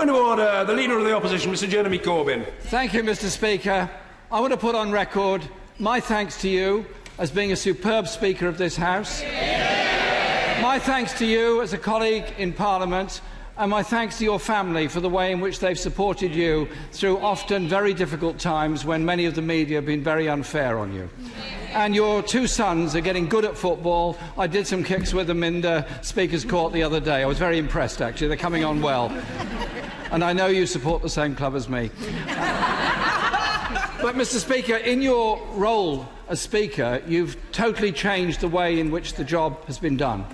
Point of order. The Leader of the Opposition, Mr Jeremy Corbyn. Thank you, Mr Speaker. I want to put on record my thanks to you as being a superb Speaker of this House. My thanks to you as a colleague in Parliament, and my thanks to your family for the way in which they've supported you through often very difficult times when many of the media have been very unfair on you. And your two sons are getting good at football. I did some kicks with them in the Speaker's Court the other day. I was very impressed, actually. They're coming on well. And I know you support the same club as me. But, Mr Speaker, in your role as Speaker, you've totally changed the way in which the job has been done.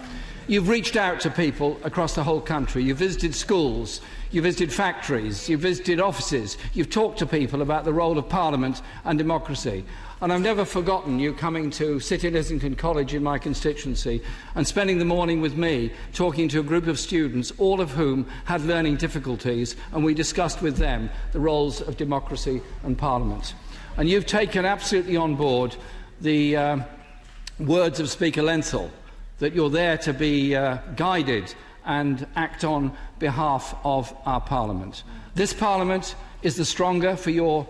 You've reached out to people across the whole country. You've visited schools, you've visited factories, you've visited offices, you've talked to people about the role of Parliament and democracy. And I've never forgotten you coming to sit in Islington College in my constituency and spending the morning with me talking to a group of students, all of whom had learning difficulties, and we discussed with them the roles of democracy and Parliament. And you've taken absolutely on board the words of Speaker Lenthal, that you're there to be guided and act on behalf of our Parliament. This Parliament is the stronger for your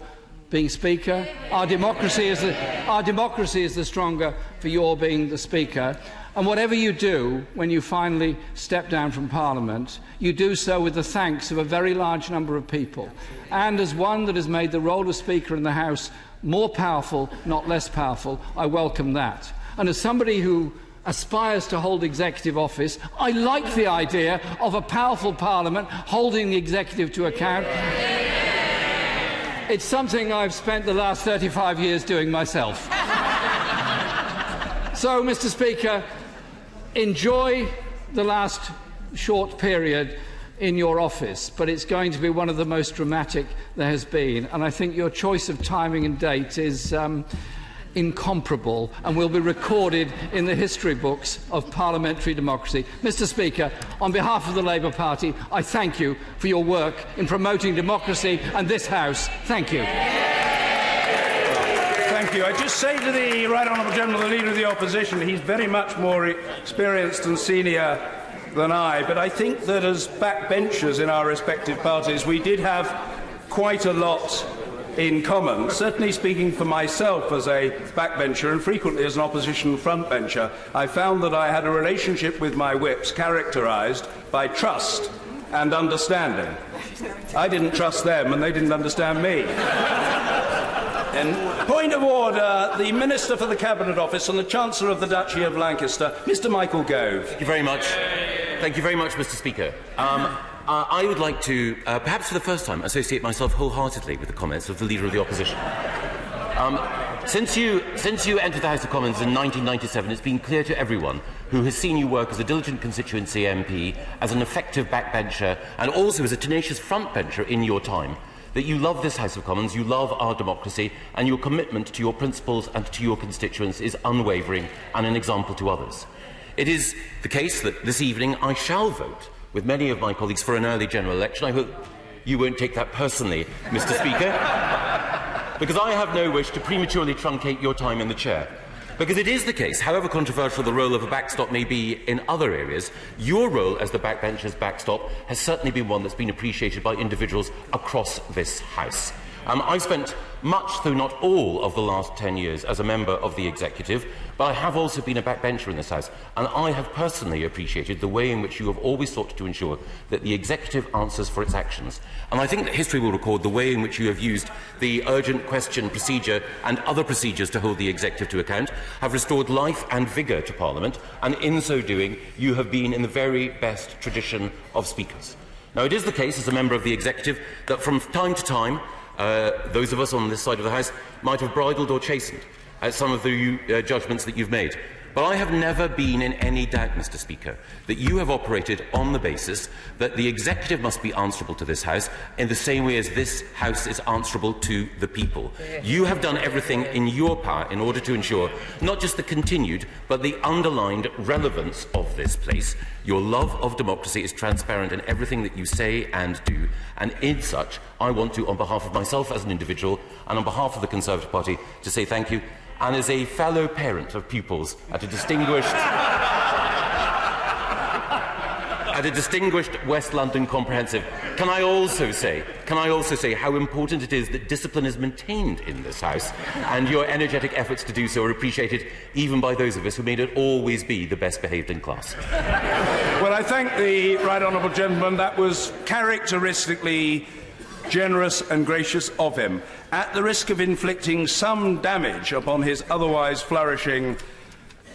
being Speaker. Our democracy is the stronger for your being the Speaker. And whatever you do when you finally step down from Parliament, you do so with the thanks of a very large number of people. And as one that has made the role of Speaker in the House more powerful, not less powerful, I welcome that. And as somebody who aspires to hold executive office, I like the idea of a powerful Parliament holding the executive to account. It's something I've spent the last 35 years doing myself. So, Mr Speaker, enjoy the last short period in your office, but it's going to be one of the most dramatic there has been, and I think your choice of timing and date is incomparable and will be recorded in the history books of parliamentary democracy. Mr Speaker, on behalf of the Labour Party, I thank you for your work in promoting democracy and this House. Thank you. Thank you. I just say to the Right Honourable Gentleman, the Leader of the Opposition, he's very much more experienced and senior than I, but I think that as backbenchers in our respective parties, we did have quite a lot in common. Certainly speaking for myself as a backbencher and frequently as an opposition frontbencher, I found that I had a relationship with my whips characterised by trust and understanding. I didn't trust them and they didn't understand me. And point of order, the Minister for the Cabinet Office and the Chancellor of the Duchy of Lancaster, Mr Michael Gove. Thank you very much. Thank you very much, Mr Speaker. I would like to, perhaps for the first time, associate myself wholeheartedly with the comments of the Leader of the Opposition. Since you entered the House of Commons in 1997, it's been clear to everyone who has seen you work as a diligent constituency MP, as an effective backbencher, and also as a tenacious frontbencher in your time, that you love this House of Commons, you love our democracy, and your commitment to your principles and to your constituents is unwavering and an example to others. It is the case that this evening I shall vote with many of my colleagues for an early general election. I hope you won't take that personally, Mr Speaker, because I have no wish to prematurely truncate your time in the chair. Because it is the case, however controversial the role of a backstop may be in other areas, your role as the backbencher's backstop has certainly been one that's been appreciated by individuals across this House. I've spent much, though not all, of the last 10 years as a member of the Executive, but I have also been a backbencher in this House, and I have personally appreciated the way in which you have always sought to ensure that the Executive answers for its actions. And I think that history will record the way in which you have used the urgent question procedure and other procedures to hold the Executive to account, have restored life and vigour to Parliament, and in so doing, you have been in the very best tradition of speakers. Now, it is the case, as a member of the Executive, that from time to time, those of us on this side of the House might have bridled or chastened at some of the judgments that you've made. But I have never been in any doubt, Mr Speaker, that you have operated on the basis that the Executive must be answerable to this House in the same way as this House is answerable to the people. You have done everything in your power in order to ensure not just the continued, but the underlined relevance of this place. Your love of democracy is transparent in everything that you say and do, and in such, I want to, on behalf of myself as an individual and on behalf of the Conservative Party, to say thank you. And as a fellow parent of pupils at a distinguished West London Comprehensive, Can I also say how important it is that discipline is maintained in this House, and your energetic efforts to do so are appreciated even by those of us who may not always be the best behaved in class. Well, I thank the right honourable gentleman. That was characteristically generous and gracious of him. At the risk of inflicting some damage upon his otherwise flourishing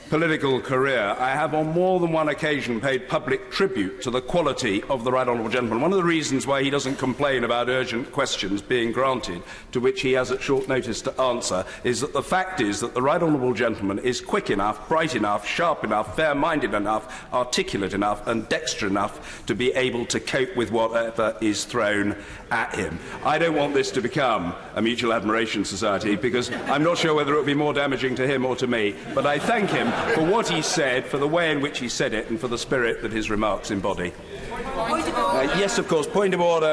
political career, I have on more than one occasion paid public tribute to the quality of the right honourable gentleman. One of the reasons why he doesn't complain about urgent questions being granted, to which he has at short notice to answer, is that the fact is that the right honourable gentleman is quick enough, bright enough, sharp enough, fair-minded enough, articulate enough and dexterous enough to be able to cope with whatever is thrown at him. I don't want this to become a mutual admiration society, because I'm not sure whether it would be more damaging to him or to me, but I thank him for what he said, for the way in which he said it, and for the spirit that his remarks embody. Yes, of course. Point of order.